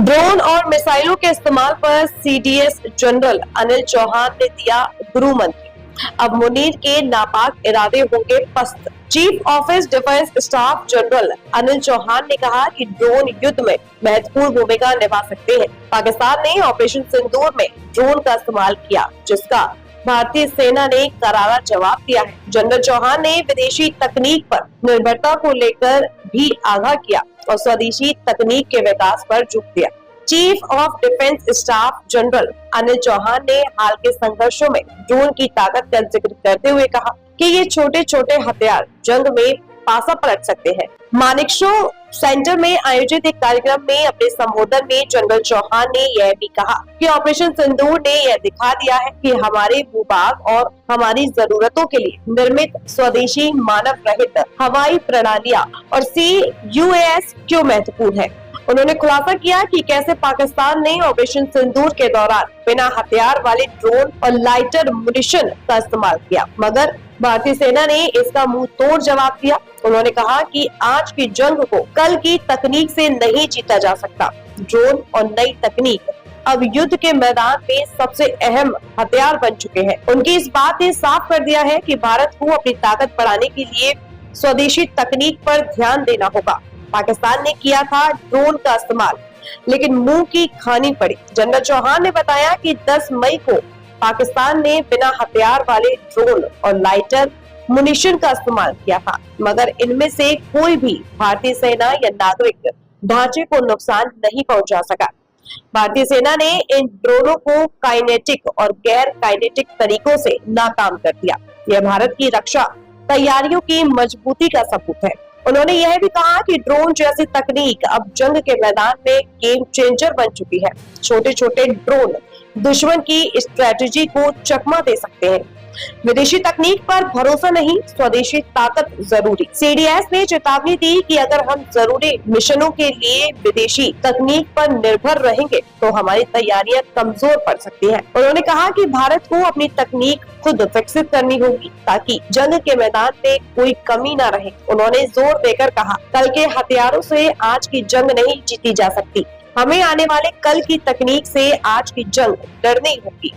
Drone और मिसाइलों के इस्तेमाल पर सीडीएस जनरल अनिल चौहान ने दिया गुरु मंत्र। अब मुनीर के नापाक इरादे होंगे पस्त। Chief office defence staff general Anil Chauhan ने कहा कि ड्रोन युद्ध में महत्वपूर्ण भूमिका निभा सकते हैं। पाकिस्तान ने ऑपरेशन सिंदूर में ड्रोन का इस्तेमाल किया, जिसका भारतीय सेना ने करारा जवाब दिया है। जनरल चौहान ने विदेशी तकनीक पर निर्भरता को लेकर भी आगाह किया और स्वदेशी तकनीक के विकास पर जोर दिया। Chief of defence staff general Anil Chauhan ने हाल के संघर्षों में ड्रोन की ताकत का जिक्र करते हुए कहा कि ये छोटे छोटे हथियार जंग में पासा पलट सकते हैं। मानेकशॉ सेंटर में आयोजित एक कार्यक्रम में अपने संबोधन में जनरल चौहान ने यह भी कहा कि ऑपरेशन सिंदूर ने यह दिखा दिया है कि हमारे भूभाग और हमारी जरूरतों के लिए निर्मित स्वदेशी मानव रहित हवाई प्रणालियां और CUAS क्यों महत्वपूर्ण है। उन्होंने खुलासा किया कि कैसे पाकिस्तान ने ऑपरेशन सिंदूर के दौरान बिना हथियार वाले ड्रोन और लाइटर मुनिशन का इस्तेमाल किया, मगर भारतीय सेना ने इसका मुंह तोड़ जवाब दिया। उन्होंने कहा कि आज की जंग को कल की तकनीक से नहीं जीता जा सकता। ड्रोन और नई तकनीक अब युद्ध के मैदान में सबसे अहम हथियार बन चुके हैं। उनकी इस बात ने साफ कर दिया है कि भारत को अपनी ताकत बढ़ाने के लिए स्वदेशी तकनीक पर ध्यान देना होगा। पाकिस्तान ने किया था ड्रोन का इस्तेमाल, लेकिन मुंह की खानी पड़ी। जनरल चौहान ने बताया कि 10 मई को पाकिस्तान ने बिना हथियार वाले ड्रोन और लाइटर मुनिशन का इस्तेमाल किया था, मगर इनमें से कोई भी भारतीय सेना या नागरिक ढांचे को नुकसान नहीं पहुंचा सका। भारतीय सेना ने इन ड्रोनों को काइनेटिक और गैर काइनेटिक तरीकों से नाकाम कर दिया। यह भारत की रक्षा तैयारियों की मजबूती का सबूत है। उन्होंने यह भी कहा कि ड्रोन जैसी तकनीक अब जंग के मैदान में गेम चेंजर बन चुकी है। छोटे छोटे ड्रोन दुश्मन की स्ट्रेटजी को चकमा दे सकते हैं। विदेशी तकनीक पर भरोसा नहीं, स्वदेशी ताकत जरूरी। सीडीएस ने चेतावनी दी कि अगर हम जरूरी मिशनों के लिए विदेशी तकनीक पर निर्भर रहेंगे तो हमारी तैयारियां कमजोर पड़ सकती हैं। उन्होंने कहा कि भारत को अपनी तकनीक खुद विकसित करनी होगी ताकि जंग के मैदान में कोई कमी न रहे। उन्होंने जोर देकर कहा, कल के हथियारों से आज की जंग नहीं जीती जा सकती। हमें आने वाले कल की तकनीक से आज की जंग लड़नी होगी।